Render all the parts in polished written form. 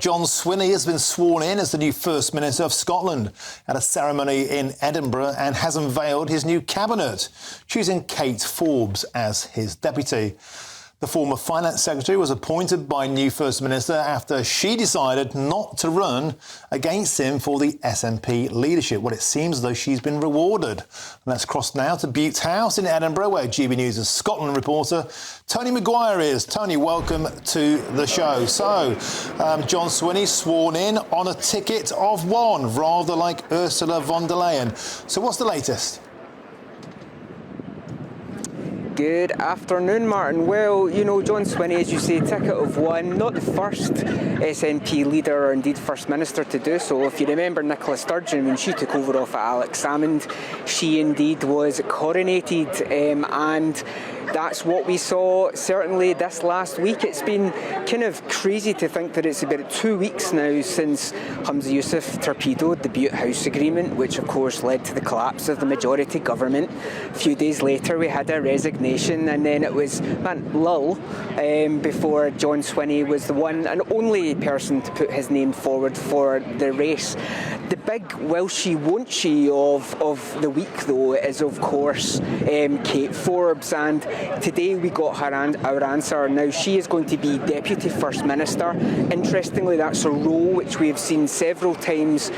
John Swinney has been sworn in as the new First Minister of Scotland at a ceremony in Edinburgh and has unveiled his new cabinet, choosing Kate Forbes as his deputy. The former Finance Secretary was appointed by new First Minister after she decided not to run against him for the SNP leadership. Well, it seems as though she's been rewarded. And let's cross now to Bute House in Edinburgh, where GB News' Scotland reporter Tony Maguire is. Tony, welcome to the show. So, John Swinney sworn in on a ticket of one, rather like Ursula von der Leyen. So what's the latest? Good afternoon, Martin. Well, you know, John Swinney, as you say, ticket of one, not the first SNP leader or indeed First Minister to do so. If you remember Nicola Sturgeon, when she took over off Alex Salmond, she indeed was coronated, and that's what we saw certainly this last week. It's been kind of crazy to think that it's about 2 weeks now since Humza Yousaf torpedoed the Bute House agreement, which of course led to the collapse of the majority government. A few days later we had a resignation, and then it was lull before John Swinney was the one and only person to put his name forward for the race. The big will she, won't she of the week, though, is of course Kate Forbes, and today we got our answer. Now, she is going to be Deputy First Minister. Interestingly, that's a role which we have seen several times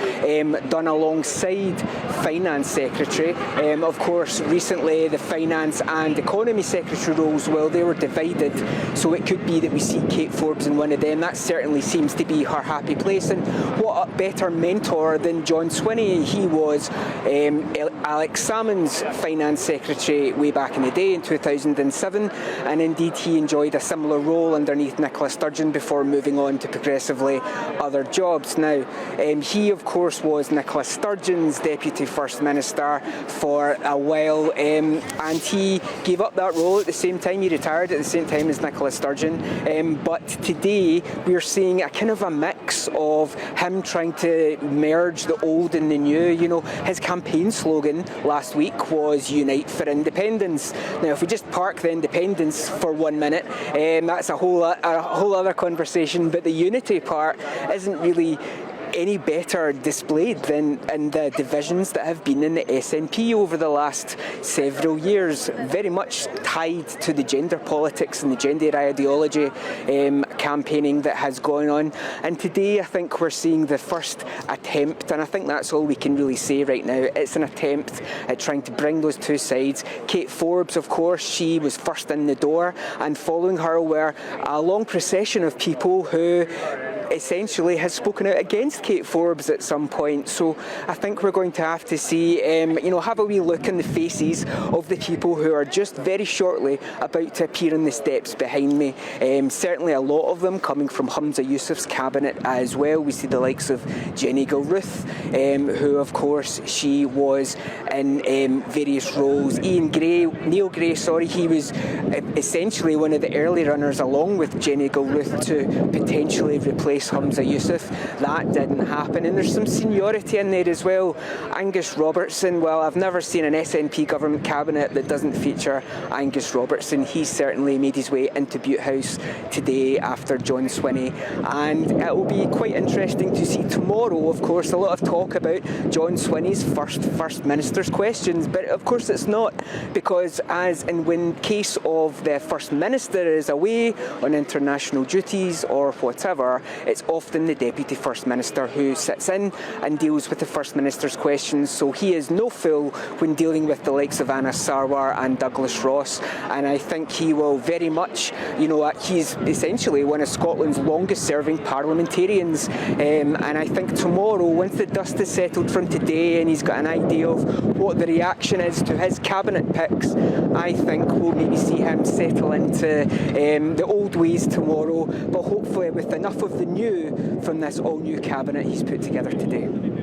done alongside Finance Secretary. Of course, recently the Finance and Economy Secretary roles, well, they were divided, so it could be that we see Kate Forbes in one of them. That certainly seems to be her happy place, and what a better mentor than John Swinney. He was Alex Salmond's Finance Secretary way back in the day in 2007, and indeed he enjoyed a similar role underneath Nicola Sturgeon before moving on to progressively other jobs. Now, he of course was Nicola Sturgeon's Deputy First Minister for a while, and he gave up that role at the same time. He retired at the same time as Nicola Sturgeon, but today we're seeing a kind of a mix of him trying to merge the old and the new. You know, his campaign slogan last week was "Unite for Independence." Now, if we just park the independence for 1 minute, that's a whole other conversation. But the unity part isn't really any better displayed than in the divisions that have been in the SNP over the last several years, very much tied to the gender politics and the gender ideology campaigning that has gone on. And today I think we're seeing the first attempt, and I think that's all we can really say right now. It's an attempt at trying to bring those two sides. Kate Forbes, of course, she was first in the door, and following her were a long procession of people who essentially has spoken out against Kate Forbes at some point. So I think we're going to have to see, have a wee look in the faces of the people who are just very shortly about to appear in the steps behind me. Certainly a lot of them coming from Humza Yousaf's cabinet as well. We see the likes of Jenny Gilruth, who of course she was in various roles. Neil Gray, he was essentially one of the early runners along with Jenny Gilruth to potentially replace Humza Yousaf. That didn't happen, and there's some seniority in there as well. Angus Robertson, well, I've never seen an SNP government cabinet that doesn't feature Angus Robertson. He certainly made his way into Bute House today after John Swinney, and it will be quite interesting to see tomorrow. Of course, a lot of talk about John Swinney's First Minister's questions, but of course it's not, because as in when case of the First Minister is away on international duties or whatever, it's often the Deputy First Minister who sits in and deals with the First Minister's questions. So he is no fool when dealing with the likes of Anna Sarwar and Douglas Ross, and I think he will very much, he's essentially one of Scotland's longest serving parliamentarians, and I think tomorrow, once the dust is settled from today and he's got an idea of what the reaction is to his cabinet picks, I think we'll maybe see him settle into the old ways tomorrow, but hopefully with enough of the new from this all-new cabinet he's put together today.